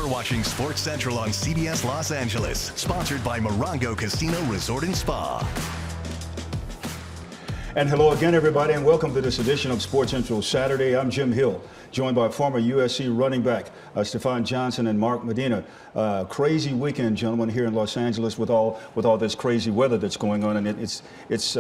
You're watching Sports Central on CBS Los Angeles, sponsored by Morongo Casino Resort and Spa. And hello again, everybody, and welcome to this edition of Sports Central Saturday. I'm Jim Hill, joined by former USC running back Stafon Johnson and Mark Medina. Crazy weekend, gentlemen, here in Los Angeles with all this crazy weather that's going on, and it's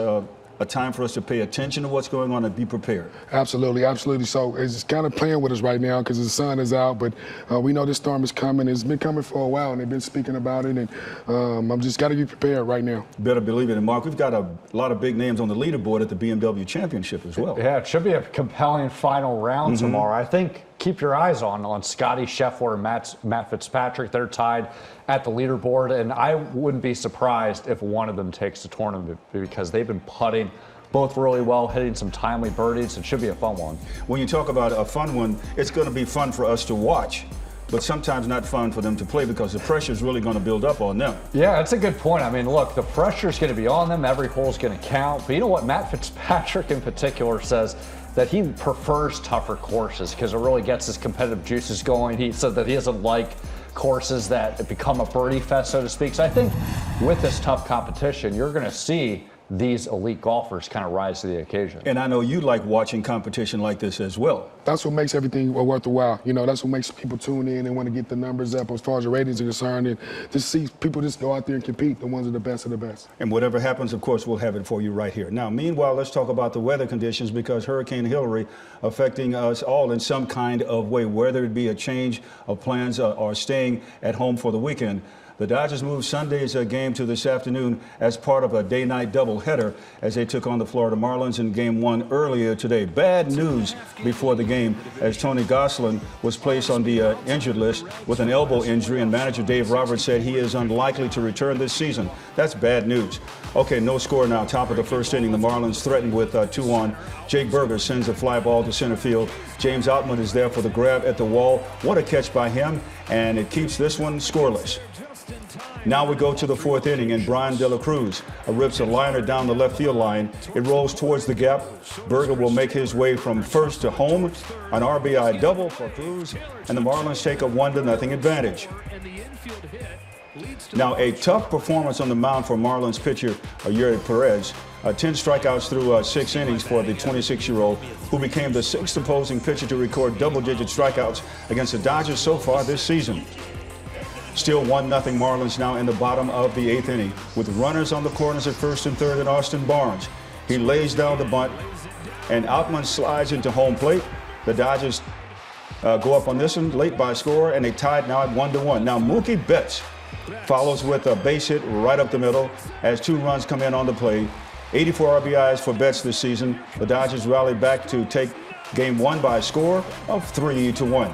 a time for us to pay attention to what's going on and be prepared. Absolutely, absolutely. So it's kind of playing with us right now because the sun is out, but we know this storm is coming. It's been coming for a while, and they've been speaking about it, and I'm just got to be prepared right now. Better believe it. And Mark, we've got a lot of big names on the leaderboard at the BMW Championship as well. Yeah, it should be a compelling final round tomorrow. I think keep your eyes on Scotty Scheffler and Matt Fitzpatrick. They're tied at the leaderboard, and I wouldn't be surprised if one of them takes the tournament because they've been putting both really well, hitting some timely birdies. It should be a fun one. When you talk about a fun one, it's going to be fun for us to watch, but sometimes not fun for them to play because the pressure is really going to build up on them. Yeah, that's a good point. I mean, look, the pressure's going to be on them. Every hole's going to count. But you know what? Matt Fitzpatrick in particular says that he prefers tougher courses because it really gets his competitive juices going. He said that he doesn't like courses that become a birdie fest, so to speak. So I think with this tough competition, you're going to see these elite golfers kind of rise to the occasion. And I know you like watching competition like this as well. That's what makes everything worth the while. You know, that's what makes people tune in and want to get the numbers up as far as the ratings are concerned, and just see people just go out there and compete. The ones that are the best of the best. And whatever happens, of course, we'll have it for you right here. Now, meanwhile, let's talk about the weather conditions because Hurricane Hillary affecting us all in some kind of way, whether it be a change of plans or staying at home for the weekend. The Dodgers moved Sunday's game to this afternoon as part of a day-night doubleheader as they took on the Florida Marlins in Game 1 earlier today. Bad news before the game as Tony Gonsolin was placed on the injured list with an elbow injury, and manager Dave Roberts said he is unlikely to return this season. That's bad news. Okay, no score now. Top of the first inning, the Marlins threatened with 2 on. Jake Burger sends a fly ball to center field. James Outman is there for the grab at the wall. What a catch by him, and it keeps this one scoreless. Now we go to the 4th inning, and Brian De La Cruz rips a liner down the left field line. It rolls towards the gap. Berger will make his way from first to home. An RBI double for Cruz, and the Marlins take a 1-0 advantage. Now a tough performance on the mound for Marlins pitcher Yuri Perez. 10 strikeouts through 6 innings for the 26-year-old, who became the 6th opposing pitcher to record double-digit strikeouts against the Dodgers so far this season. Still 1-0 Marlins now in the bottom of the 8th inning with runners on the corners at first and third and Austin Barnes. He lays down the bunt and Outman slides into home plate. The Dodgers go up on this one late by a score, and they tied now at 1-1. Now Mookie Betts follows with a base hit right up the middle as 2 runs come in on the play. 84 RBIs for Betts this season. The Dodgers rally back to take Game 1 by a score of 3-1.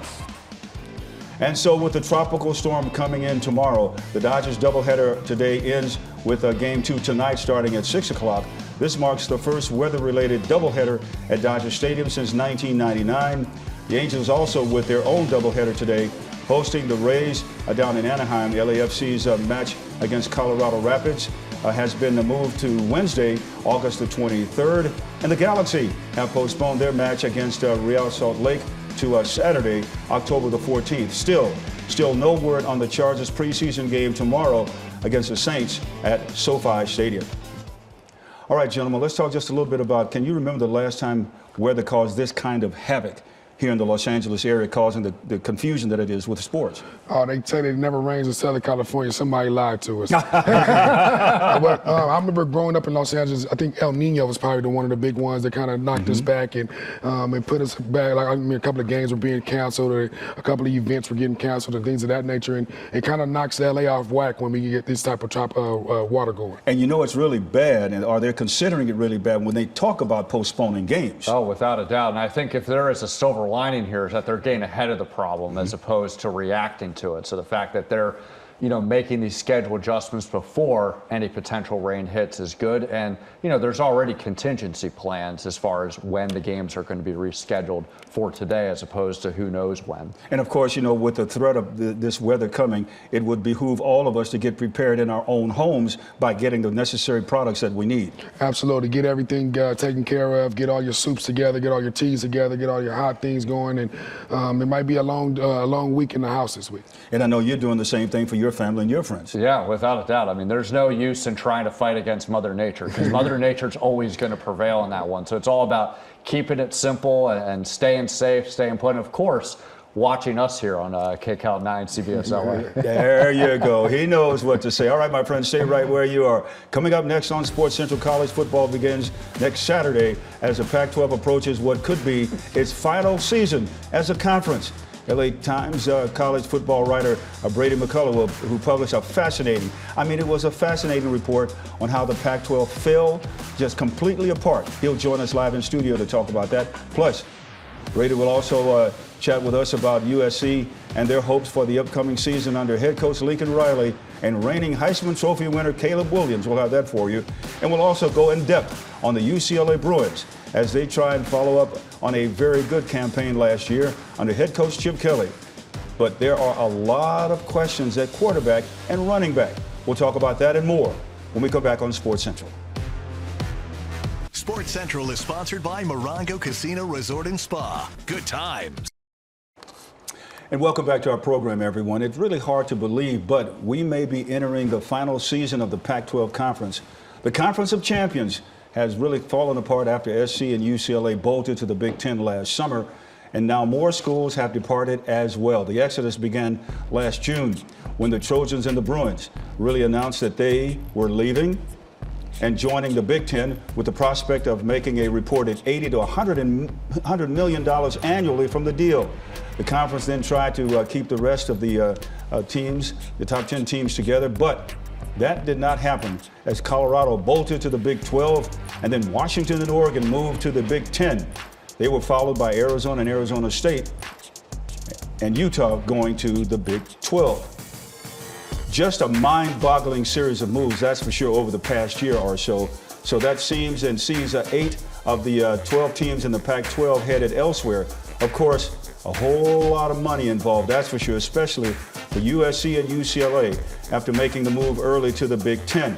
And so with the tropical storm coming in tomorrow, the Dodgers doubleheader today ends with Game 2 tonight starting at 6 o'clock. This marks the first weather-related doubleheader at Dodger Stadium since 1999. The Angels also with their own doubleheader today, hosting the Rays down in Anaheim. The LAFC's match against Colorado Rapids has been moved to Wednesday, August the 23rd. And the Galaxy have postponed their match against Real Salt Lake to Saturday, October the 14th. Still no word on the Chargers preseason game tomorrow against the Saints at SoFi Stadium. All right, gentlemen, let's talk just a little bit about, can you remember the last time weather caused this kind of havoc here in the Los Angeles area, causing the confusion that it is with sports? Oh, they say it never rains in Southern California. Somebody lied to us. But, I remember growing up in Los Angeles, I think El Nino was probably one of the big ones that kind of knocked us back and put us back. Like, I mean, a couple of games were being canceled, or a couple of events were getting canceled and things of that nature. And it kind of knocks LA off whack when we get this type of water going. And you know it's really bad, and are they considering it really bad when they talk about postponing games? Oh, without a doubt. And I think if there is a silver lining here is that they're getting ahead of the problem as opposed to reacting to it. So the fact that they're making these schedule adjustments before any potential rain hits is good. And, there's already contingency plans as far as when the games are going to be rescheduled for today as opposed to who knows when. And of course, with the threat of this weather coming, it would behoove all of us to get prepared in our own homes by getting the necessary products that we need. Absolutely. Get everything taken care of, get all your soups together, get all your teas together, get all your hot things going. And it might be a long week in the house this week. And I know you're doing the same thing for your family and your friends. Yeah, without a doubt. I mean, there's no use in trying to fight against Mother Nature because Mother Nature's always going to prevail in that one. So it's all about keeping it simple and staying safe, staying put. And of course, watching us here on KCAL 9 CBS LA. There you go. He knows what to say. All right, my friends, stay right where you are. Coming up next on Sports Central, college football begins next Saturday as the Pac-12 approaches what could be its final season as a conference. LA Times college football writer Brady McCullough, who published a fascinating report on how the Pac-12 fell just completely apart. He'll join us live in studio to talk about that. Plus, Brady will also chat with us about USC and their hopes for the upcoming season under head coach Lincoln Riley and reigning Heisman Trophy winner Caleb Williams. We'll have that for you. And we'll also go in depth on the UCLA Bruins as they try and follow up on a very good campaign last year under head coach Chip Kelly. But there are a lot of questions at quarterback and running back. We'll talk about that and more when we come back on Sports Central. Sports Central is sponsored by Morongo Casino Resort and Spa. Good times. And welcome back to our program, everyone. It's really hard to believe, but we may be entering the final season of the Pac-12 Conference. The Conference of Champions has really fallen apart after SC and UCLA bolted to the Big Ten last summer, and now more schools have departed as well. The exodus began last June when the Trojans and the Bruins really announced that they were leaving and joining the Big Ten with the prospect of making a reported $80 to $100 million annually from the deal. The conference then tried to keep the rest of the teams, the top 10 teams together, but that did not happen as Colorado bolted to the Big 12 and then Washington and Oregon moved to the Big 10. They were followed by Arizona and Arizona State and Utah going to the Big 12. Just a mind-boggling series of moves, that's for sure, over the past year or so. So that seems and sees 8 of the 12 teams in the Pac-12 headed elsewhere. Of course, a whole lot of money involved, that's for sure, especially for USC and UCLA after making the move early to the Big Ten.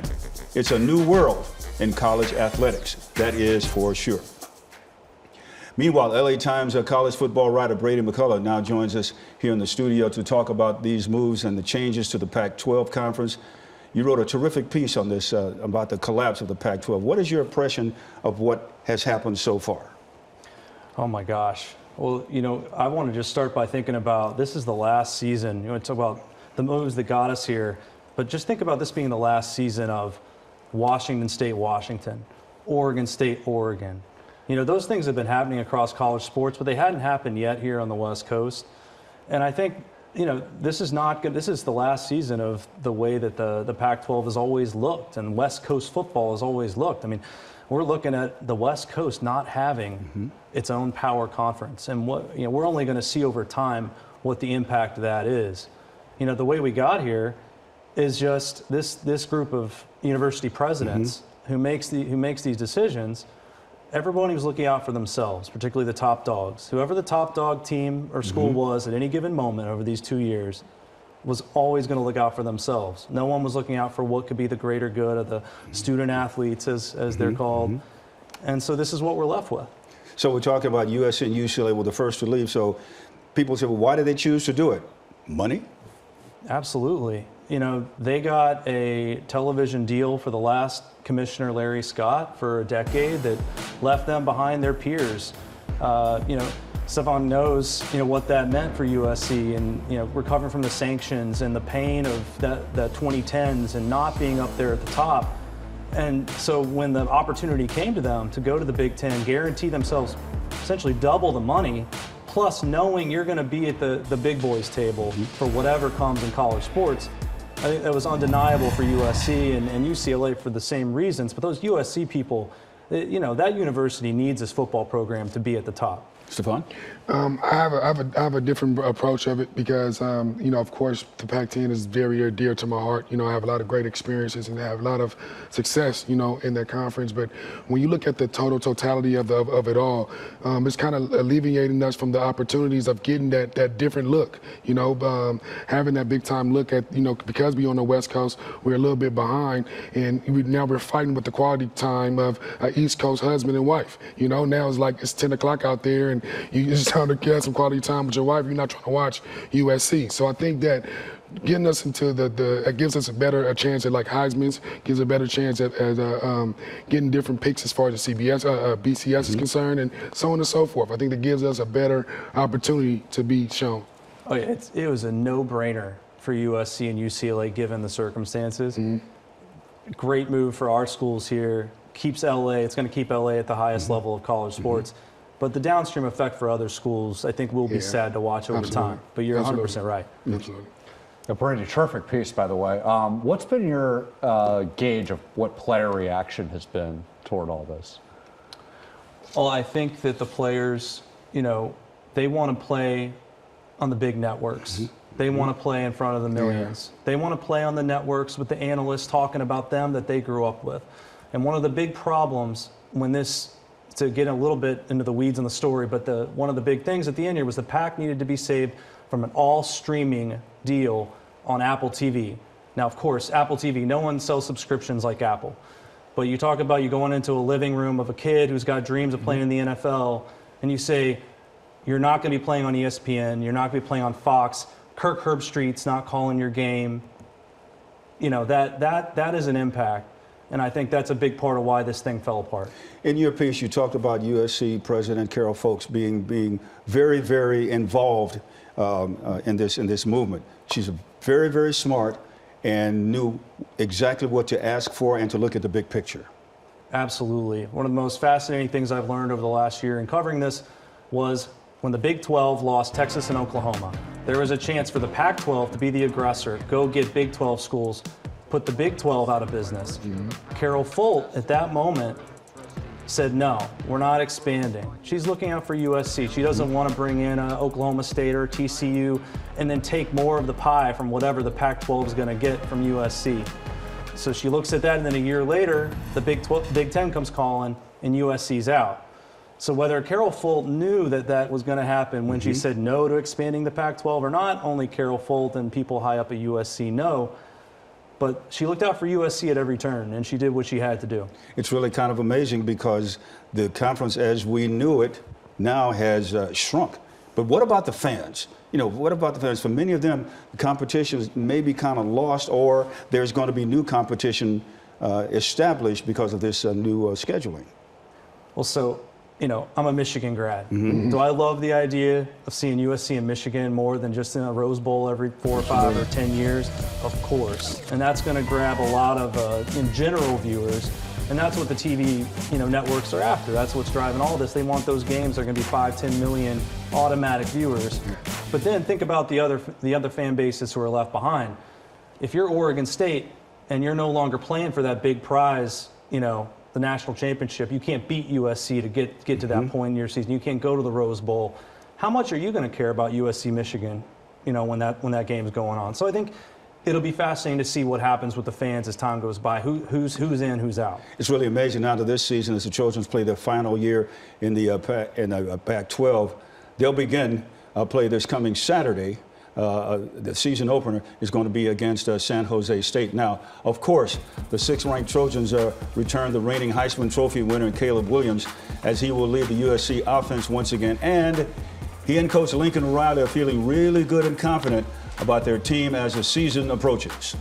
It's a new world in college athletics, that is for sure. Meanwhile, LA Times college football writer Brady McCullough now joins us here in the studio to talk about these moves and the changes to the Pac-12 conference. You wrote a terrific piece on this about the collapse of the Pac-12. What is your impression of what has happened so far? Oh my gosh. Well, I want to just start by thinking about this is the last season. Talk about the moves that got us here, but just think about this being the last season of Washington State, Washington, Oregon State, Oregon. Those things have been happening across college sports, but they hadn't happened yet here on the West Coast. And I think, this is not good. This is the last season of the way that the Pac-12 has always looked and West Coast football has always looked. I mean, we're looking at the West Coast not having its own power conference. And we're only going to see over time what the impact of that is. The way we got here is just this group of university presidents who makes these decisions. Everybody was looking out for themselves, particularly the top dogs. Whoever the top dog team or school was at any given moment over these 2 years was always going to look out for themselves. No one was looking out for what could be the greater good of the student athletes, as they're called. And so this is what we're left with. So we're talking about USC and UCLA were the first to leave. So people say, well, why did they choose to do it? Money? Absolutely. They got a television deal for the last commissioner, Larry Scott, for a decade that left them behind their peers. Stafon knows, what that meant for USC and, recovering from the sanctions and the pain of that 2010s and not being up there at the top. And so when the opportunity came to them to go to the Big Ten, guarantee themselves essentially double the money, plus knowing you're going to be at the big boys table for whatever comes in college sports, I think that was undeniable for USC and UCLA for the same reasons. But those USC people, that university needs this football program to be at the top. Stafon? I have a different approach of it because, of course, the Pac-10 is very, very dear to my heart. I have a lot of great experiences and I have a lot of success, in that conference. But when you look at the totality of it all, it's kind of alleviating us from the opportunities of getting that different look. Having that big time look at, because we're on the West Coast, we're a little bit behind, and now we're fighting with the quality time of an East Coast husband and wife. Now it's like it's 10 o'clock out there, and you just trying to get some quality time with your wife. You're not trying to watch USC. So I think that getting us into it gives us a chance at like Heisman's, gives a better chance at getting different picks as far as the BCS is concerned, and so on and so forth. I think that gives us a better opportunity to be shown. Oh, yeah, it was a no-brainer for USC and UCLA given the circumstances. Great move for our schools here. Keeps LA. It's going to keep LA at the highest level of college sports. But the downstream effect for other schools, I think, will be sad to watch over time. But you're 100% right. Absolutely. Brandy, terrific piece, by the way. What's been your gauge of what player reaction has been toward all this? Well, I think that the players, they want to play on the big networks. They want to play in front of the millions. They want to play on the networks with the analysts talking about them that they grew up with. And one of the big problems to get a little bit into the weeds in the story, but one of the big things at the end here was the Pac needed to be saved from an all-streaming deal on Apple TV. Now, of course, Apple TV, no one sells subscriptions like Apple. But you talk about you going into a living room of a kid who's got dreams of playing in the NFL, and you say, you're not going to be playing on ESPN, you're not going to be playing on Fox, Kirk Herbstreit's not calling your game. That is an impact. And I think that's a big part of why this thing fell apart. In your piece, you talked about USC President Carol Foulkes being very, very involved in this movement. She's very, very smart and knew exactly what to ask for and to look at the big picture. Absolutely. One of the most fascinating things I've learned over the last year in covering this was when the Big 12 lost Texas and Oklahoma. There was a chance for the Pac-12 to be the aggressor, go get Big 12 schools, put the Big 12 out of business. Carol Foulkes, at that moment, said, no, we're not expanding. She's looking out for USC. She doesn't want to bring in Oklahoma State or TCU and then take more of the pie from whatever the Pac-12 is going to get from USC. So she looks at that, and then a year later, the Big 10 comes calling, and USC's out. So whether Carol Foulkes knew that was going to happen when she said no to expanding the Pac-12 or not, only Carol Foulkes and people high up at USC know. But she looked out for USC at every turn, and she did what she had to do. It's really kind of amazing because the conference as we knew it now has shrunk. But what about the fans? What about the fans? For many of them, the competition may be kind of lost, or there's going to be new competition established because of this new scheduling. Well, so, I'm a Michigan grad. Do I love the idea of seeing USC and Michigan more than just in a Rose Bowl every 4 or 5 or 10 years? Of course. And that's going to grab a lot of, in general, viewers. And that's what the TV, networks are after. That's what's driving all this. They want those games. They're going to be 5, 10 million automatic viewers. But then think about the other fan bases who are left behind. If you're Oregon State and you're no longer playing for that big prize, the national championship, you can't beat USC to get to that point in your season. You can't go to the Rose Bowl. How much are you going to care about USC Michigan, when that game is going on? So I think it'll be fascinating to see what happens with the fans as time goes by. Who's in, who's out. It's really amazing now that this season, as the Trojans play their final year in the Pac-12, they'll begin play this coming Saturday. The season opener is going to be against San Jose State. Now, of course, the 6th-ranked Trojans return the reigning Heisman Trophy winner Caleb Williams as he will lead the USC offense once again. And he and Coach Lincoln Riley are feeling really good and confident about their team as the season approaches.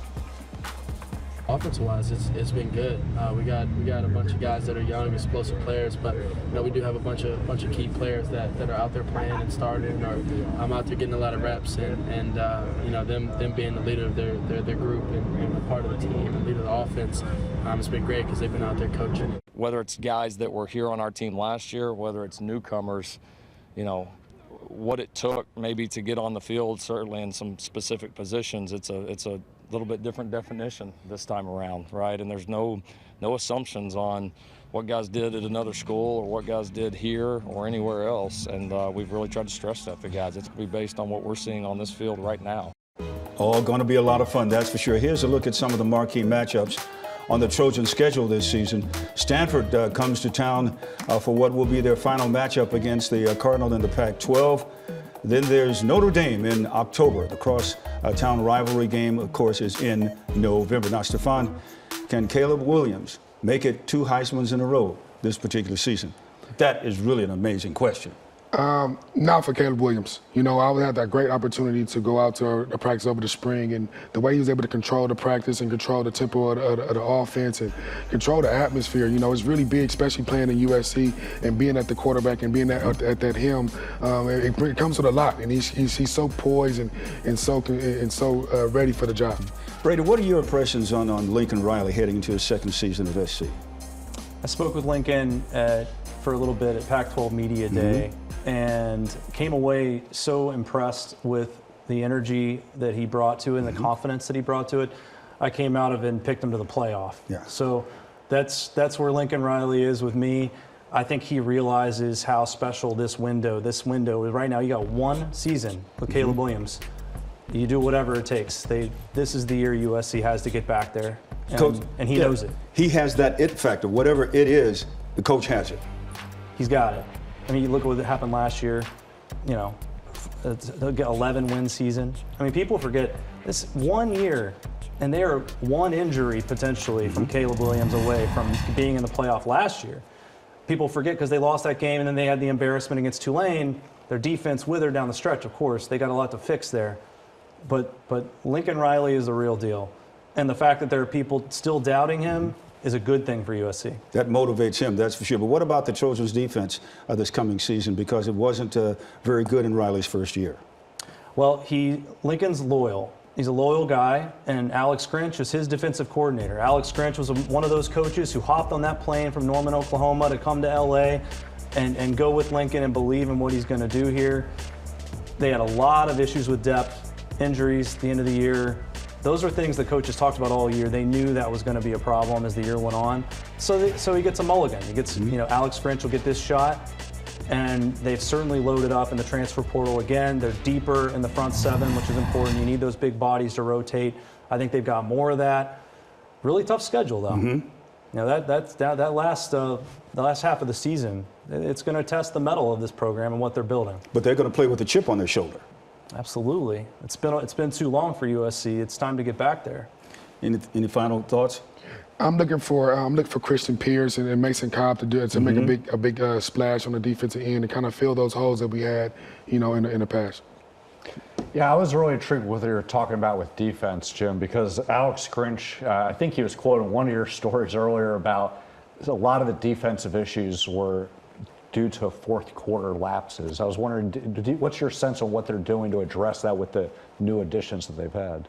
Offensive-wise, it's been good. We got a bunch of guys that are young, explosive players, but we do have a bunch of key players that are out there playing and starting, or out there getting a lot of reps, and them being the leader of their group and a part of the team and leader of the offense. It's been great because they've been out there coaching. Whether it's guys that were here on our team last year, whether it's newcomers, what it took maybe to get on the field, certainly in some specific positions, it's a little bit different definition this time around, right? And there's no assumptions on what guys did at another school or what guys did here or anywhere else. And we've really tried to stress that to guys. It's going to be based on what we're seeing on this field right now. All going to be a lot of fun, that's for sure. Here's a look at some of the marquee matchups on the Trojan schedule this season. Stanford comes to town for what will be their final matchup against the Cardinal in the Pac-12. Then there's Notre Dame in October. The cross-town rivalry game, of course, is in November. Now, Stafon, can Caleb Williams make it 2 Heismans in a row this particular season? That is really an amazing question. Not for Caleb Williams. You know, I had that great opportunity to go out to the practice over the spring, and the way he was able to control the practice and control the tempo of the offense and control the atmosphere, you know, it's really big, especially playing in USC and being at the quarterback and being at that helm. It comes with a lot, and he's so poised and so ready for the job. Brady, what are your impressions on Lincoln Riley heading into his second season of SC? I spoke with Lincoln for a little bit at Pac-12 Media Day and came away so impressed with the energy that he brought to it and the confidence that he brought to it. I came out of it and picked him to the playoff. Yeah. So that's where Lincoln Riley is with me. I think he realizes how special this window is. Right now, you got 1 season with Caleb Williams. You do whatever it takes. This is the year USC has to get back there, and he knows it. He has that it factor. Whatever it is, the coach has it. He's got it. I mean, you look at what happened last year. You know, they'll get 11-win season. I mean, people forget this 1 year, and they are 1 injury potentially from Caleb Williams away from being in the playoff last year. People forget because they lost that game, and then they had the embarrassment against Tulane. Their defense withered down the stretch. Of course, they got a lot to fix there. But Lincoln Riley is the real deal. And the fact that there are people still doubting him is a good thing for USC. That motivates him, that's for sure. But what about the Trojans' defense this coming season? Because it wasn't very good in Riley's first year. Well, Lincoln's loyal. He's a loyal guy, and Alex Grinch is his defensive coordinator. Alex Grinch was one of those coaches who hopped on that plane from Norman, Oklahoma to come to LA and go with Lincoln and believe in what he's going to do here. They had a lot of issues with depth, injuries at the end of the year. Those are things the coaches talked about all year. They knew that was going to be a problem as the year went on. So he gets a mulligan. He gets, you know, Alex Grinch will get this shot, and they've certainly loaded up in the transfer portal again. They're deeper in the front 7, which is important. You need those big bodies to rotate. I think they've got more of that. Really tough schedule, though. You know, the last half of the season, it's going to test the mettle of this program and what they're building. But they're going to play with a chip on their shoulder. Absolutely. It's been too long for USC. It's time to get back there. Any final thoughts? I'm looking for Christian Pierce and Mason Cobb to make a big splash on the defensive end and kind of fill those holes that we had, you know, in the past. Yeah, I was really intrigued with what you were talking about with defense, Jim, because Alex Grinch, I think he was quoting one of your stories earlier about a lot of the defensive issues were due to fourth quarter lapses. I was wondering, what's your sense of what they're doing to address that with the new additions that they've had?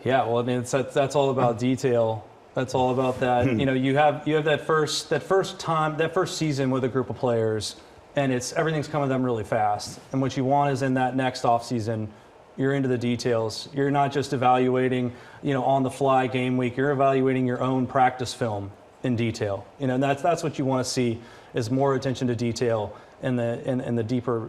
Yeah, well, I mean, that's all about detail. That's all about that. You know, you have that first season with a group of players, and everything's coming to them really fast. And what you want is in that next offseason, you're into the details. You're not just evaluating, you know, on the fly game week. You're evaluating your own practice film in detail. You know, and that's what you want to see, is more attention to detail in the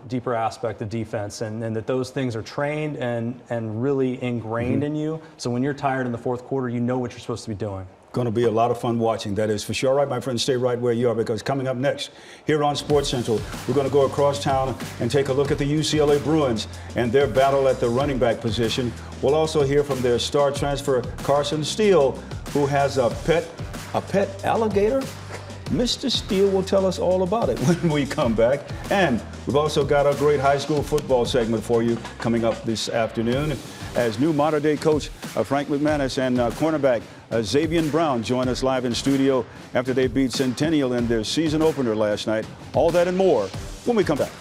deeper aspect of defense, and that those things are trained and really ingrained in you. So when you're tired in the fourth quarter, you know what you're supposed to be doing. Going to be a lot of fun watching, that is for sure. All right, my friends, stay right where you are, because coming up next here on Sports Central, we're going to go across town and take a look at the UCLA Bruins and their battle at the running back position. We'll also hear from their star transfer, Carson Steele, who has a pet alligator. Mr. Steele will tell us all about it when we come back. And we've also got a great high school football segment for you coming up this afternoon, as new modern-day coach Frank McManus and cornerback Xavier Brown join us live in studio after they beat Centennial in their season opener last night. All that and more when we come back.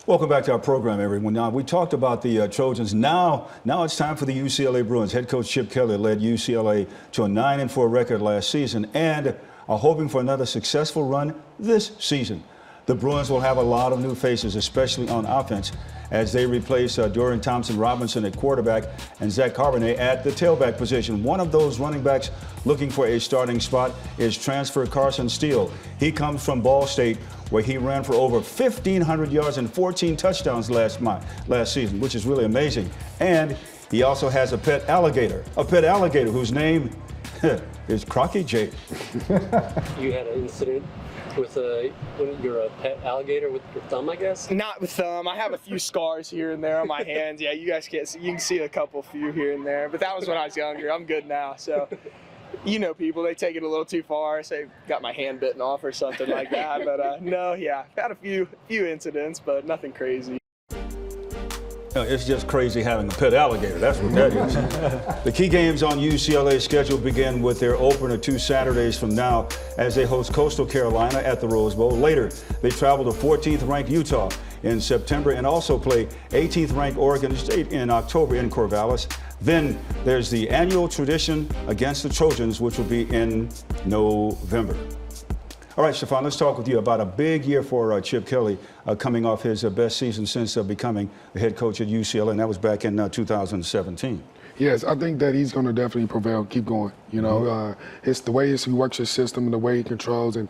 Welcome back to our program, everyone. Now, we talked about the Trojans. Now it's time for the UCLA Bruins. Head coach Chip Kelly led UCLA to a 9-4 record last season and are hoping for another successful run this season. The Bruins will have a lot of new faces, especially on offense, as they replace Dorian Thompson-Robinson at quarterback and Zach Carbonet at the tailback position. One of those running backs looking for a starting spot is transfer Carson Steele. He comes from Ball State, where he ran for over 1,500 yards and 14 touchdowns last season, which is really amazing. And he also has a pet alligator whose name is Crocky J. You had an incident with when you're a pet alligator with your thumb, I guess? Not with thumb. I have a few scars here and there on my hands. Yeah, you guys can't see. You can see a few here and there. But that was when I was younger. I'm good now. So, you know, people, they take it a little too far. Say, got my hand bitten off or something like that. But no, yeah, had a few incidents, but nothing crazy. It's just crazy having a pet alligator. That's what that is. The key games on UCLA's schedule begin with their opener 2 Saturdays from now as they host Coastal Carolina at the Rose Bowl. Later, they travel to 14th-ranked Utah in September and also play 18th-ranked Oregon State in October in Corvallis. Then there's the annual tradition against the Trojans, which will be in November. All right, Stafon, let's talk with you about a big year for Chip Kelly coming off his best season since becoming the head coach at UCLA, and that was back in 2017. Yes, I think that he's going to definitely prevail, keep going. You know, it's the way he works his system and the way he controls and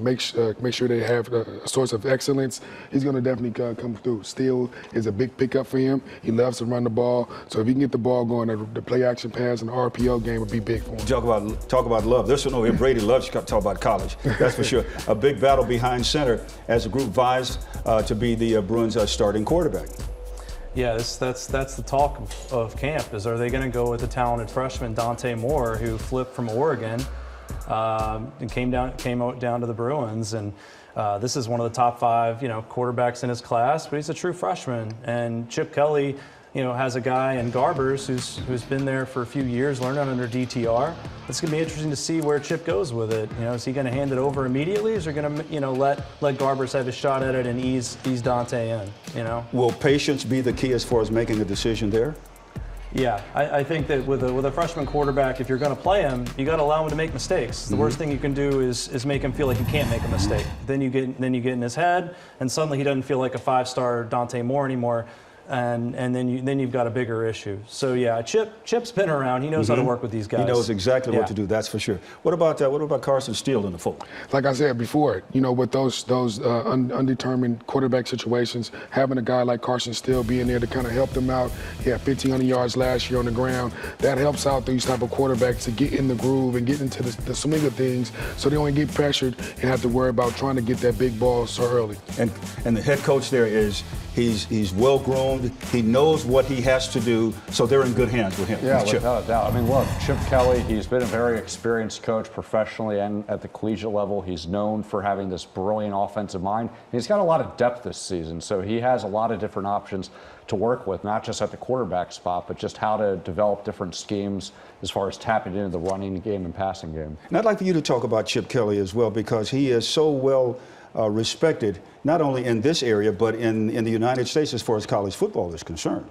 make sure they have a source of excellence. He's going to definitely come through. Steele is a big pickup for him. He loves to run the ball. So if he can get the ball going, the play action pass and the RPO game would be big for him. Talk about love. This one over here, Brady loves to talk about college. That's for sure. A big battle behind center as the group vies to be the Bruins' starting quarterback. Yeah, that's the talk of camp. Are they going to go with the talented freshman Dante Moore, who flipped from Oregon and came down to the Bruins, and this is one of the top 5 quarterbacks in his class, but he's a true freshman. And Chip Kelly, has a guy in Garbers who's been there for a few years, learning under DTR. It's going to be interesting to see where Chip goes with it. Is he going to hand it over immediately, or is he going to, let Garbers have his shot at it and ease Dante in? Will patience be the key as far as making a decision there? Yeah, I think that with a freshman quarterback, if you're going to play him, you got to allow him to make mistakes. The worst thing you can do is make him feel like he can't make a mistake. Then you get in his head, and suddenly he doesn't feel like a 5-star Dante Moore anymore. And then you've got a bigger issue. So yeah, Chip's been around. He knows how to work with these guys. He knows exactly what to do. That's for sure. What about Carson Steele in the fold? Like I said before, with those undetermined quarterback situations, having a guy like Carson Steele being there to kind of help them out. He had 1,500 yards last year on the ground. That helps out these type of quarterbacks to get in the groove and get into the swing of things, so they don't get pressured and have to worry about trying to get that big ball so early. And the head coach there he's well groomed. He knows what he has to do, so they're in good hands with him. Yeah, without a doubt. I mean, look, Chip Kelly, he's been a very experienced coach professionally and at the collegiate level. He's known for having this brilliant offensive mind. He's got a lot of depth this season, so he has a lot of different options to work with, not just at the quarterback spot, but just how to develop different schemes as far as tapping into the running game and passing game. And I'd like for you to talk about Chip Kelly as well, because he is so well respected, not only in this area, but in the United States as far as college football is concerned.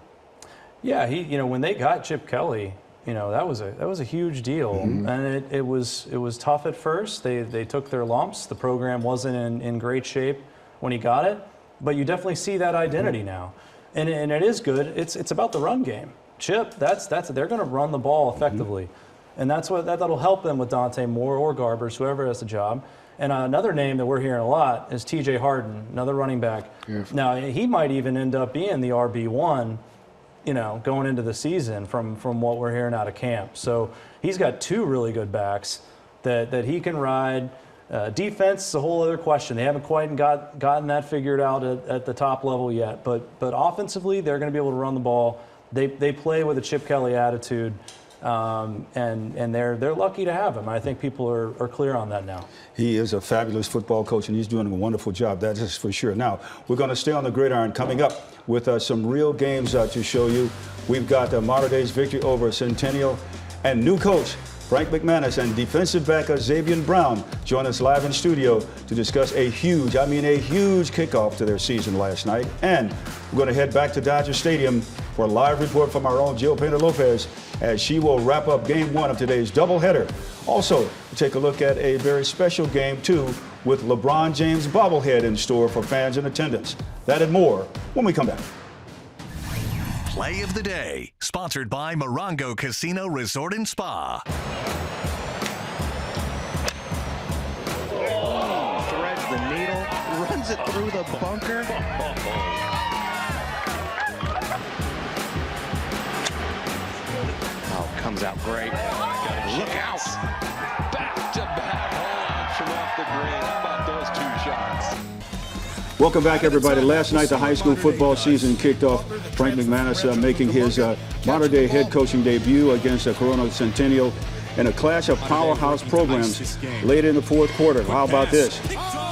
Yeah, when they got Chip Kelly, that was a huge deal, and it was tough at first. They took their lumps. The program wasn't in great shape when he got it, but you definitely see that identity now, and it is good. It's about the run game. Chip, they're going to run the ball effectively, and that'll help them with Dante Moore or Garbers, whoever has the job. And another name that we're hearing a lot is T.J. Harden, another running back. Yes. Now, he might even end up being the RB1, going into the season from what we're hearing out of camp. So he's got 2 really good backs that he can ride. Defense is a whole other question. They haven't quite gotten that figured out at the top level yet. But offensively, they're going to be able to run the ball. They play with a Chip Kelly attitude. And they're lucky to have him. I think people are clear on that now. He is a fabulous football coach, and he's doing a wonderful job. That is for sure. Now, we're going to stay on the gridiron coming up with some real games to show you. We've got Mater Dei's victory over Centennial, and new coach Frank McManus and defensive back Xavier Brown join us live in studio to discuss a huge kickoff to their season last night. And we're going to head back to Dodger Stadium for a live report from our own Jill Painter-Lopez as she will wrap up Game 1 of today's doubleheader. Also, take a look at a very special Game 2 with LeBron James bobblehead in store for fans in attendance. That and more when we come back. Play of the Day, sponsored by Morongo Casino Resort and Spa. Threads the needle, runs it through the bunker. Oh, comes out great. Look out. Back-to-back hole from off the green. How about those two shots? Welcome back, everybody. Last night, the high school football season kicked off. Frank McManus making his modern-day head coaching debut against Corona Centennial in a clash of powerhouse programs late in the fourth quarter. How about this?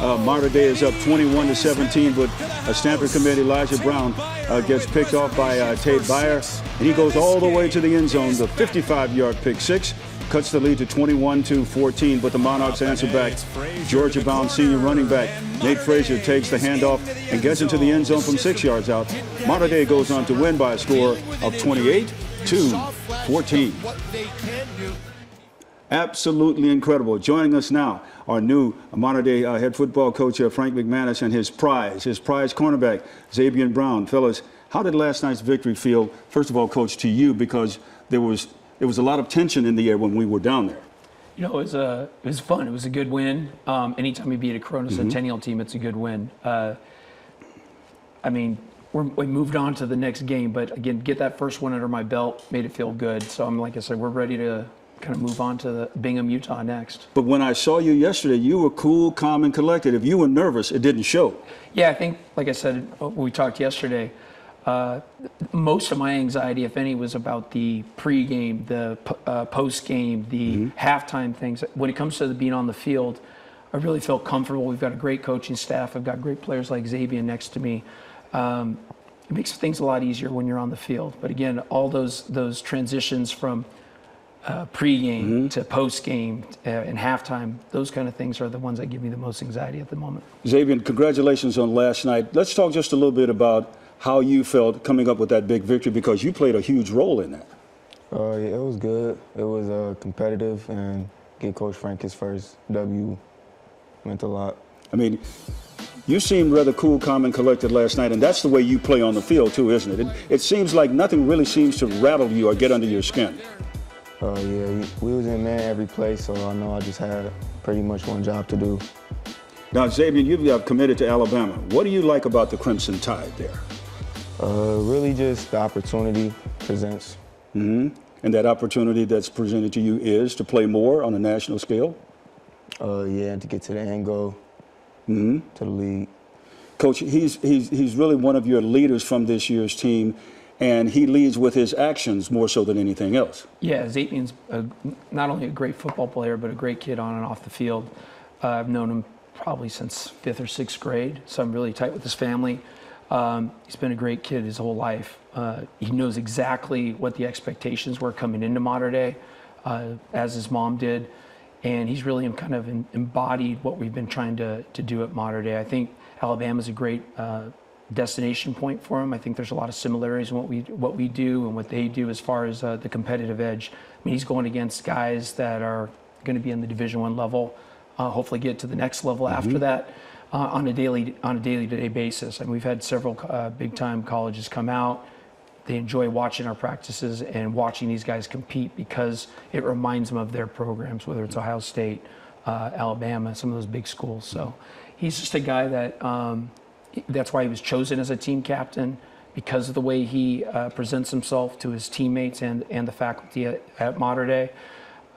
Modern Day is up 21-17, but a Stanford commit, Elijah Brown, gets picked off by Tate Byer, and he goes all the way to the end zone, the 55-yard pick six. Cuts the lead to 21-14, but the Monarchs answer back. Georgia-bound senior running back Nate Frazier takes the handoff and gets into the end zone from 6 yards out. Modern Day goes on to win by a score of 28-14. Absolutely incredible. Joining us now, our new Modern Day head football coach, Frank McManus, and his prize cornerback, Xavier Brown. Fellas, how did last night's victory feel? First of all, Coach, to you, because there was a lot of tension in the air when we were down there. You know, it was fun. It was a good win. Anytime you beat a Corona Centennial team, it's a good win. I mean, we moved on to the next game, but again, get that first one under my belt made it feel good. So like I said, we're ready to kind of move on to the Bingham, Utah next. But when I saw you yesterday, you were cool, calm, and collected. If you were nervous, it didn't show. Yeah, I think, like I said, when we talked yesterday, most of my anxiety, if any, was about the pregame, the postgame, the halftime things. When it comes to being on the field, I really felt comfortable. We've got a great coaching staff. I've got great players like Xavier next to me. It makes things a lot easier when you're on the field. But again, all those transitions from pregame to postgame and halftime, those kind of things are the ones that give me the most anxiety at the moment. Xavier, congratulations on last night. Let's talk just a little bit about how you felt coming up with that big victory, because you played a huge role in that. Yeah, it was good. It was competitive, and get Coach Frank his first W meant a lot. I mean, you seemed rather cool, calm, and collected last night, and that's the way you play on the field too, isn't it? It seems like nothing really seems to rattle you or get under your skin. Yeah, we was in man every play, so I know I just had pretty much one job to do. Now, Xavier, you've committed to Alabama. What do you like about the Crimson Tide there? Really just the opportunity presents. And that opportunity that's presented to you is to play more on a national scale? Yeah, and to get to the end goal, to the league. Coach, he's really one of your leaders from this year's team, and he leads with his actions more so than anything else. Yeah, Xavier's not only a great football player, but a great kid on and off the field. I've known him probably since 5th or 6th grade, so I'm really tight with his family. He's been a great kid his whole life. He knows exactly what the expectations were coming into Modern Day, as his mom did. And he's really kind of embodied what we've been trying to do at Modern Day. I think Alabama's a great destination point for him. I think there's a lot of similarities in what we do and what they do as far as the competitive edge. I mean, he's going against guys that are going to be in the Division I level, hopefully get to the next level after that. On a daily-to-day basis. And we've had several big-time colleges come out. They enjoy watching our practices and watching these guys compete because it reminds them of their programs, whether it's Ohio State, Alabama, some of those big schools. So he's just a guy that that's why he was chosen as a team captain, because of the way he presents himself to his teammates and the faculty at Modern Day.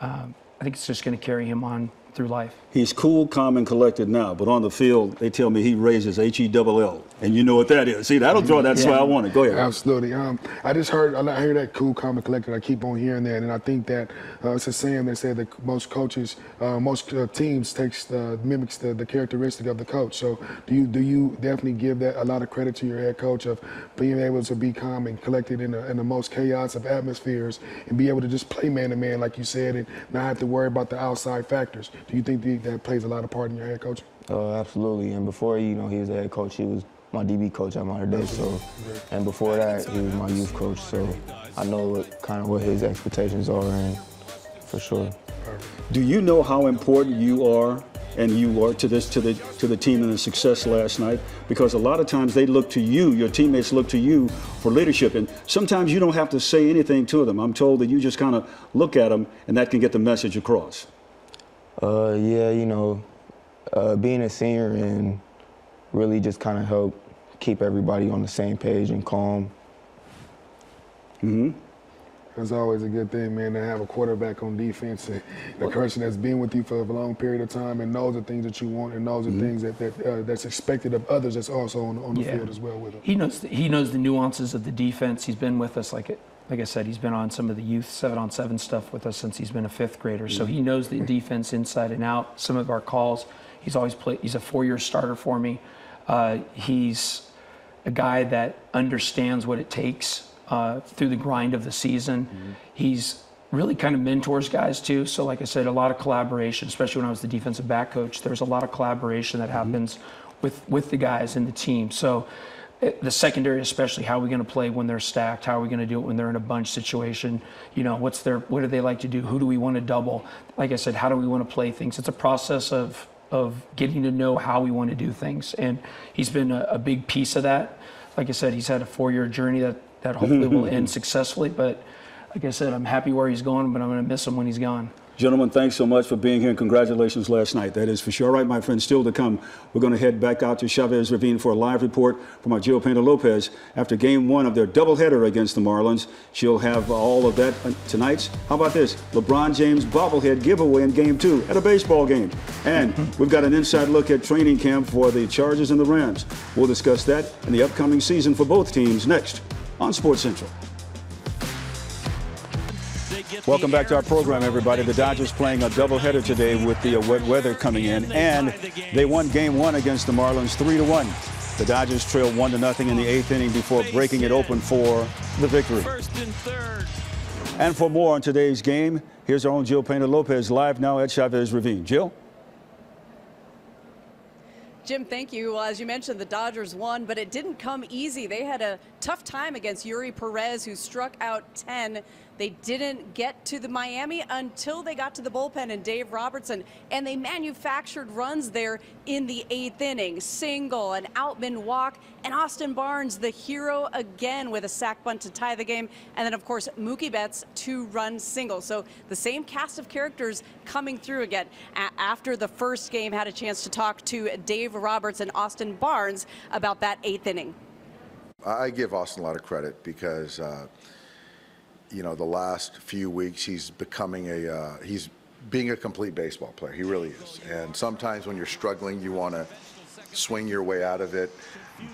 I think it's just going to carry him on through life. He's cool, calm, and collected now, but on the field, they tell me he raises H-E-double-L, and you know what that is. See, that'll draw that why I want it. Go ahead. Absolutely. I hear that cool, calm, and collected. I keep on hearing that, and I think that it's a saying that said that most coaches, most teams mimics the characteristic of the coach. So do you definitely give that a lot of credit to your head coach of being able to be calm and collected in the most chaos of atmospheres and be able to just play man-to-man, like you said, and not have to worry about the outside factors? Do you think that plays a lot of part in your head coaching? Absolutely. And before he was the head coach, he was my DB coach at Modern Day. So, and before that, he was my youth coach. So I know what his expectations are, and for sure. Do you know how important you are and you are to the team and the success last night? Because a lot of times they look to you, your teammates look to you for leadership, and sometimes you don't have to say anything to them. I'm told that you just kind of look at them, and that can get the message across. Yeah, you know, being a senior and really just kind of help keep everybody on the same page and calm. Mm-hmm. It's always a good thing, man, to have a quarterback on defense and a person that's been with you for a long period of time and knows the things that you want and knows the things that's expected of others that's also on the field as well with him. He knows the nuances of the defense. He's been with us, like I said, he's been on some of the youth 7-on-7 stuff with us since he's been a 5th grader. So he knows the defense inside and out. Some of our calls, he's always played. He's a 4-year starter for me. He's a guy that understands what it takes through the grind of the season. He's really kind of mentors guys too. So like I said, a lot of collaboration, especially when I was the defensive back coach, there's a lot of collaboration that happens with the guys in the team. So the secondary, especially, how are we going to play when they're stacked? How are we going to do it when they're in a bunch situation? You know, what do they like to do? Who do we want to double? Like I said, how do we want to play things? It's a process of getting to know how we want to do things. And he's been a big piece of that. Like I said, he's had a 4-year journey that hopefully will end successfully. But like I said, I'm happy where he's going, but I'm going to miss him when he's gone. Gentlemen, thanks so much for being here, and congratulations last night. That is for sure. All right, my friends, still to come. We're going to head back out to Chavez Ravine for a live report from our Jill Painter-Lopez after Game 1 of their doubleheader against the Marlins. She'll have all of that tonight. How about this? LeBron James bobblehead giveaway in Game 2 at a baseball game. And we've got an inside look at training camp for the Chargers and the Rams. We'll discuss that and the upcoming season for both teams next on Sports Central. Welcome back to our program, everybody. The Dodgers playing a doubleheader today with the wet weather coming in, and they won Game 1 against the Marlins 3-1. The Dodgers trailed 1-0 in the 8th inning before breaking it open for the victory. And for more on today's game, here's our own Jill Painter-Lopez live now at Chavez Ravine. Jill? Jim, thank you. Well, as you mentioned, the Dodgers won, but it didn't come easy. They had a tough time against Yuri Perez, who struck out 10. They didn't get to the Miami until they got to the bullpen and Dave Robertson, and they manufactured runs there in the 8th inning. Single, an outman walk, and Austin Barnes, the hero again with a sac bunt to tie the game. And then, of course, Mookie Betts, 2-run single. So the same cast of characters coming through again. After the first game, had a chance to talk to Dave Roberts and Austin Barnes about that 8th inning. I give Austin a lot of credit because you know, the last few weeks he's becoming he's being a complete baseball player. He really is. And sometimes when you're struggling, you want to swing your way out of it.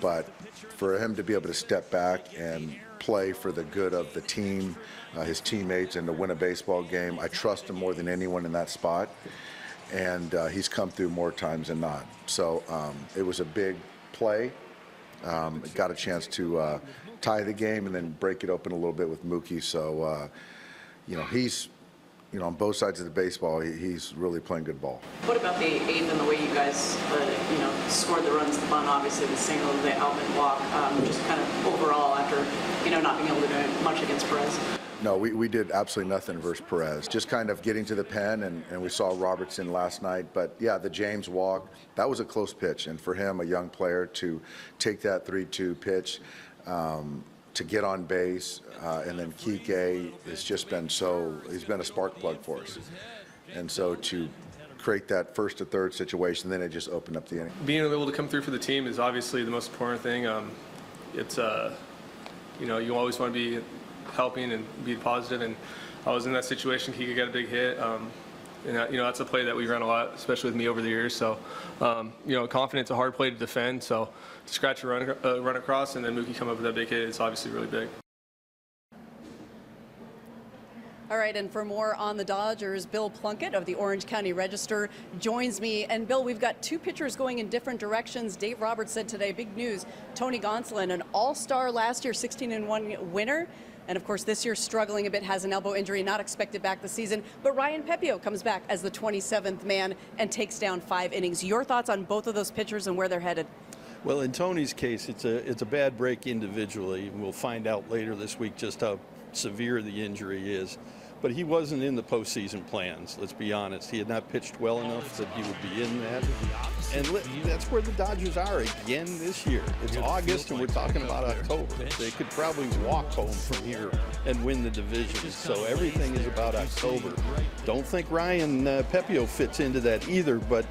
But for him to be able to step back and play for the good of the team, his teammates, and to win a baseball game, I trust him more than anyone in that spot. And he's come through more times than not. So it was a big play. Got a chance to tie the game and then break it open a little bit with Mookie. So, you know, he's, you know, on both sides of the baseball, he's really playing good ball. What about the 8th and the way you guys, you know, scored the runs, the bunt, obviously the single, the outman walk, just kind of overall after, you know, not being able to do much against Perez? No, we did absolutely nothing versus Perez. Just kind of getting to the pen, and we saw Robertson last night. But, yeah, the James walk, that was a close pitch. And for him, a young player, to take that 3-2 pitch, to get on base, and then Kike has just been he's been a spark plug for us. And so to create that 1st to 3rd situation, then it just opened up the inning. Being able to come through for the team is obviously the most important thing. It's, you know, you always want to be helping and be positive, and I was in that situation. Kike got a big hit, and you know, that's a play that we run a lot, especially with me over the years. So, you know, confident's a hard play to defend. So to scratch a run across and then Mookie come up with that big hit, it's obviously really big. All right, and for more on the Dodgers, Bill Plunkett of the Orange County Register joins me. And Bill, we've got 2 pitchers going in different directions. Dave Roberts said today, big news, Tony Gonsolin, an all-star last year, 16-1 winner. And of course, this year struggling a bit, has an elbow injury, not expected back this season. But Ryan Pepio comes back as the 27th man and takes down 5 innings. Your thoughts on both of those pitchers and where they're headed? Well, in Tony's case, it's a bad break individually. We'll find out later this week just how severe the injury is. but he wasn't in the postseason plans, let's be honest. He had not pitched well enough that he would be in that. And that's where the Dodgers are again this year. It's August and we're talking about October. They could probably walk home from here and win the division. So everything is about October. Don't think Ryan Pepio fits into that either, but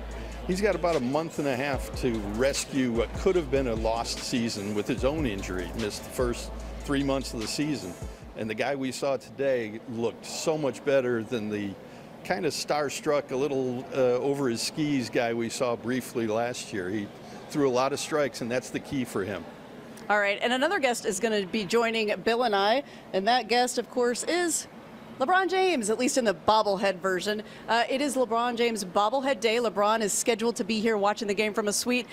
he's got about a month and a half to rescue what could have been a lost season with his own injury. Missed the first 3 months of the season. And the guy we saw today looked so much better than the kind of starstruck, a little over his skis guy we saw briefly last year. He threw a lot of strikes, and that's the key for him. All right, and another guest is going to be joining Bill and I, and that guest, of course, is LeBron James, at least in the bobblehead version. It is LeBron James bobblehead day. LeBron is scheduled to be here watching the game from a suite.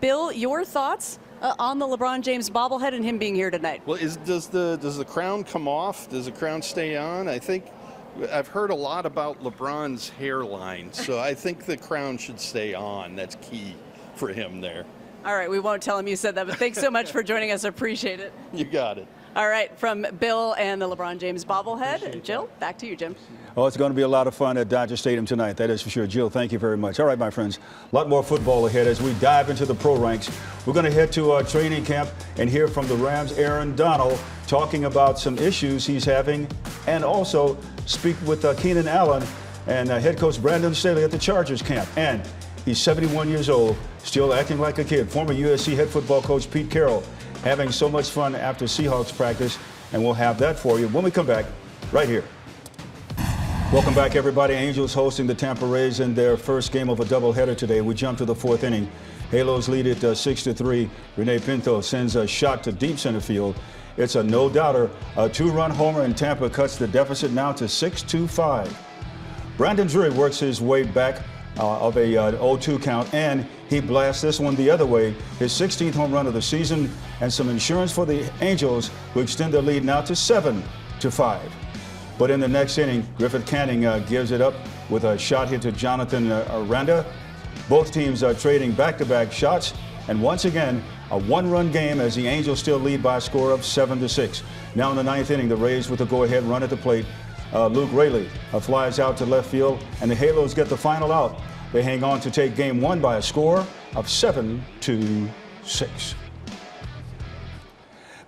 Bill, your thoughts on the LeBron James bobblehead and him being here tonight? Well, does the crown come off? Does the crown stay on? I think I've heard a lot about LeBron's hairline, so I think the crown should stay on. That's key for him there. All right, we won't tell him you said that, but thanks so much for joining us. Appreciate it. You got it. All right, from Bill and the LeBron James bobblehead. Jill, back to you, Jim. Oh, it's going to be a lot of fun at Dodger Stadium tonight, that is for sure. Jill, thank you very much. All right, my friends, a lot more football ahead as we dive into the pro ranks. We're going to head to training camp and hear from the Rams' Aaron Donald talking about some issues he's having, and also speak with Keenan Allen and head coach Brandon Staley at the Chargers camp. And he's 71 years old, still acting like a kid. Former USC head football coach Pete Carroll having so much fun after Seahawks practice, and we'll have that for you when we come back right here. Welcome back, everybody. Angels hosting the Tampa Rays in their first game of a doubleheader today. We jump to the fourth inning. Halos lead it 6-3. Rene Pinto sends a shot to deep center field. It's a no-doubter. A two-run homer, and Tampa cuts the deficit now to 6-5. Brandon Drury works his way back of a 0-2 count, and he blasts this one the other way. His 16th home run of the season, and some insurance for the Angels, who extend their lead now to 7-5. But in the next inning, Griffith Canning gives it up with a shot hit to Jonathan Aranda. Both teams are trading back-to-back shots, and once again, a one-run game as the Angels still lead by a score of 7-6. Now in the ninth inning, the Rays with a go-ahead run at the plate. Luke Raley flies out to left field, and the Halos get the final out. They hang on to take game one by a score of 7-6.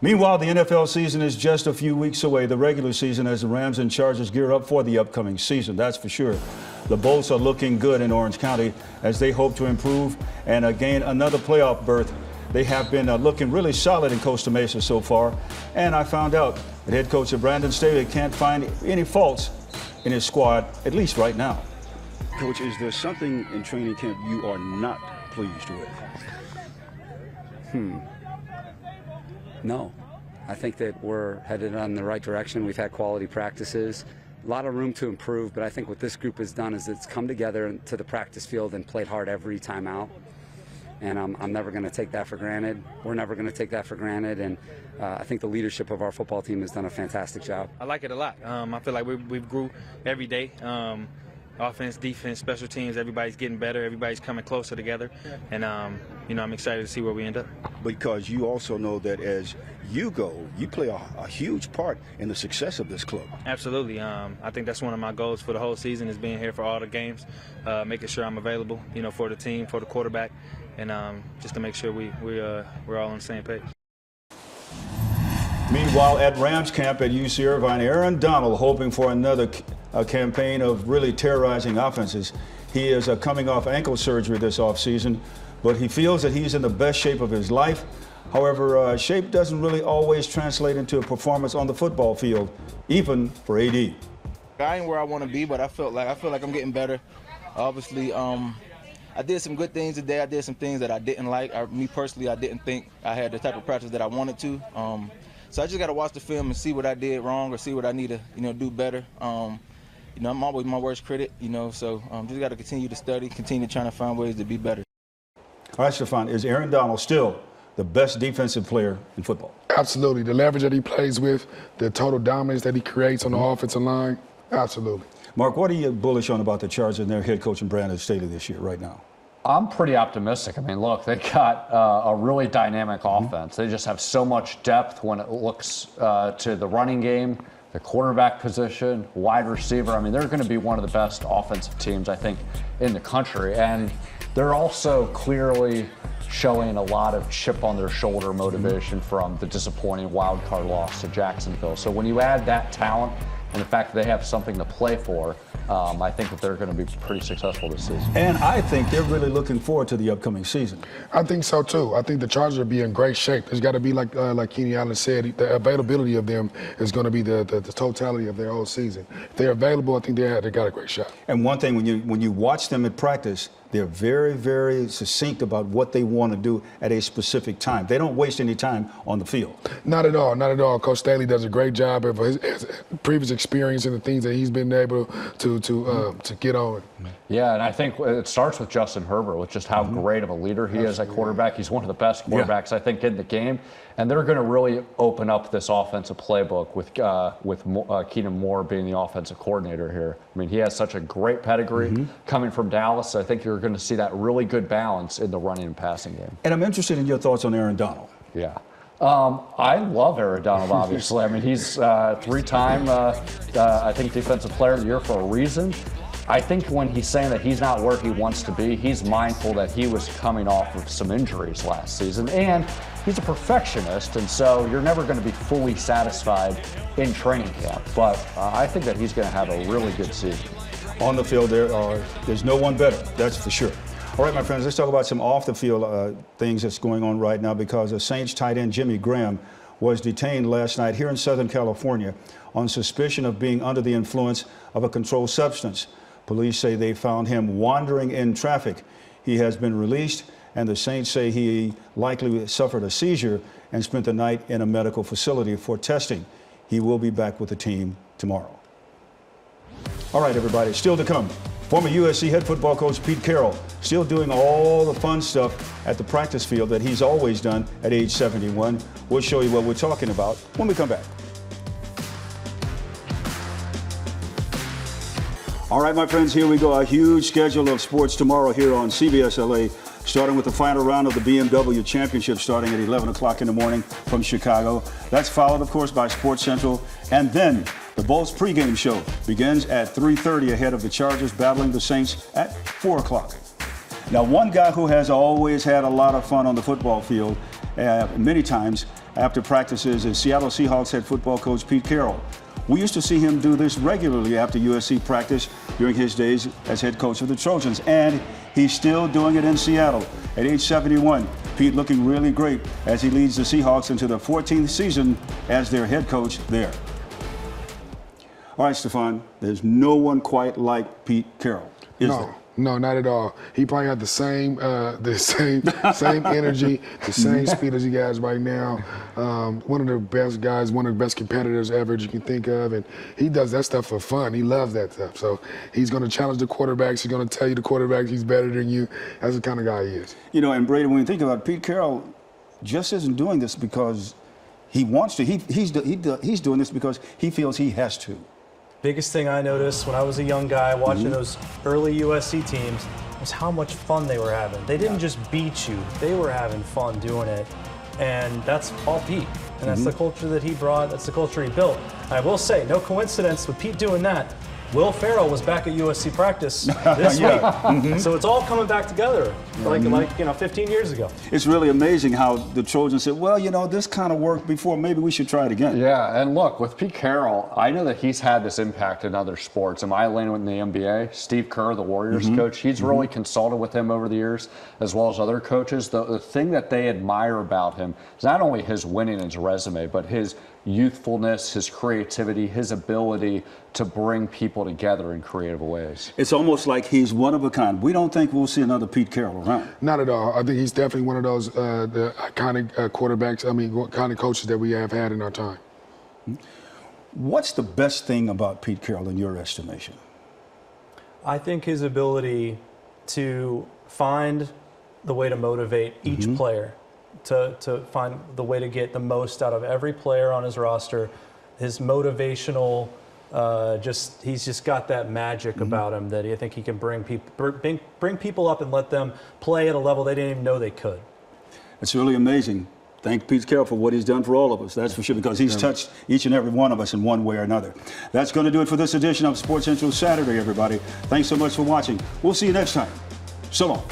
Meanwhile, the NFL season is just a few weeks away, the regular season, as the Rams and Chargers gear up for the upcoming season, that's for sure. The Bolts are looking good in Orange County as they hope to improve and gain another playoff berth. They have been looking really solid in Costa Mesa so far, and I found out that head coach Brandon Staley can't find any faults in his squad, at least right now. Coach, is there something in training camp you are not pleased with? No. I think that we're headed in the right direction. We've had quality practices. A lot of room to improve, but I think what this group has done is it's come together to the practice field and played hard every time out. And I'm never going to take that for granted. We're never going to take that for granted. And I think the leadership of our football team has done a fantastic job. I like it a lot. I feel like we've grew every day. Offense, defense, special teams, everybody's getting better. Everybody's coming closer together. And, I'm excited to see where we end up. Because you also know that as you go, you play a huge part in the success of this club. Absolutely. I think that's one of my goals for the whole season is being here for all the games, making sure I'm available, for the team, for the quarterback, and just to make sure we're all on the same page. Meanwhile, at Rams camp at UC Irvine, Aaron Donald hoping for another campaign of really terrorizing offenses. He is coming off ankle surgery this offseason, but he feels that he's in the best shape of his life. However, shape doesn't really always translate into a performance on the football field, even for AD. I ain't where I want to be, but I feel like I'm getting better. Obviously, I did some good things today. I did some things that I didn't like. Me personally, I didn't think I had the type of practice that I wanted to. So I just got to watch the film and see what I did wrong or see what I need to, do better. I'm always my worst critic, so just got to continue to study, continue trying to find ways to be better. All right, Stafon, is Aaron Donald still the best defensive player in football? Absolutely. The leverage that he plays with, the total dominance that he creates on the offensive line, absolutely. Mark, what are you bullish on about the Chargers and their head coach and Brandon Staley this year right now? I'm pretty optimistic. I mean, look, they got a really dynamic offense. They just have so much depth when it looks to the running game. the quarterback position, wide receiver. I mean, they're going to be one of the best offensive teams, I think, in the country. And they're also clearly showing a lot of chip on their shoulder motivation from the disappointing wild card loss to Jacksonville. So when you add that talent and the fact that they have something to play for, I think that they're going to be pretty successful this season. And I think they're really looking forward to the upcoming season. I think so too. I think the Chargers will be in great shape. There's got to be, like Keenan Allen said, the availability of them is going to be the totality of their whole season. If they're available, I think they got a great shot. And one thing, when you watch them at practice, they're very, very succinct about what they want to do at a specific time. They don't waste any time on the field. Not at all, not at all. Coach Staley does a great job of his previous experience and the things that he's been able to get on. Yeah, and I think it starts with Justin Herbert, with just how great of a leader he is at quarterback. He's one of the best quarterbacks, I think, in the game. And they're going to really open up this offensive playbook with Keenan Moore being the offensive coordinator here. I mean, he has such a great pedigree coming from Dallas. I think you're going to see that really good balance in the running and passing game. And I'm interested in your thoughts on Aaron Donald. Yeah. I love Aaron Donald, obviously. I mean, he's three-time, I think, Defensive Player of the Year for a reason. I think when he's saying that he's not where he wants to be, he's mindful that he was coming off of some injuries last season. And he's a perfectionist, and so you're never going to be fully satisfied in training camp. But I think that he's going to have a really good season. On the field, there's no one better, that's for sure. All right, my friends, let's talk about some off-the-field things that's going on right now, because the Saints tight end Jimmy Graham was detained last night here in Southern California on suspicion of being under the influence of a controlled substance. Police say they found him wandering in traffic. He has been released, and the Saints say he likely suffered a seizure and spent the night in a medical facility for testing. He will be back with the team tomorrow. All right, everybody, still to come. Former USC head football coach Pete Carroll still doing all the fun stuff at the practice field that he's always done at age 71. We'll show you what we're talking about when we come back. All right, my friends, here we go. A huge schedule of sports tomorrow here on CBS LA, starting with the final round of the BMW Championship starting at 11 o'clock in the morning from Chicago. That's followed, of course, by Sports Central. And then the Bulls pregame show begins at 3:30 ahead of the Chargers battling the Saints at 4 o'clock. Now, one guy who has always had a lot of fun on the football field many times after practices is Seattle Seahawks head football coach Pete Carroll. We used to see him do this regularly after USC practice during his days as head coach of the Trojans, and he's still doing it in Seattle. At age 71, Pete looking really great as he leads the Seahawks into their 14th season as their head coach there. All right, Stafon, there's no one quite like Pete Carroll, is there? No, not at all. He probably had the same energy, the same speed as he has right now. One of the best guys, one of the best competitors ever you can think of, and he does that stuff for fun. He loves that stuff. So he's going to challenge the quarterbacks. He's going to tell you the quarterbacks he's better than you. That's the kind of guy he is. You know, and Brady, when you think about it, Pete Carroll just isn't doing this because he wants to. He's doing this because he feels he has to. Biggest thing I noticed when I was a young guy watching those early USC teams was how much fun they were having. They didn't just beat you, they were having fun doing it. And that's all Pete. And that's the culture that he brought, that's the culture he built. I will say, no coincidence with Pete doing that. Will Ferrell was back at USC practice this week. So it's all coming back together, like 15 years ago. It's really amazing how the Trojans said, well, you know, this kind of worked before, maybe we should try it again. Yeah, and look, with Pete Carroll, I know that he's had this impact in other sports. Am I laying in the NBA? Steve Kerr, the Warriors coach, he's really consulted with him over the years, as well as other coaches. The thing that they admire about him is not only his winning and his resume, but his youthfulness, his creativity, his ability to bring people together in creative ways. It's almost like he's one of a kind. We don't think we'll see another Pete Carroll around. Not at all. I think he's definitely one of those the iconic quarterbacks, kind of coaches that we have had in our time. What's the best thing about Pete Carroll in your estimation? I think his ability to find the way to motivate each player, to find the way to get the most out of every player on his roster, his motivational, he's just got that magic about him that I think he can bring people up and let them play at a level they didn't even know they could. It's really amazing Thank Pete Carroll for what he's done for all of us. That's for sure, because he's touched each and every one of us in one way or another. That's going to do it for this edition of Sports Central Saturday, everybody. Thanks so much for watching. We'll see you next time. So long.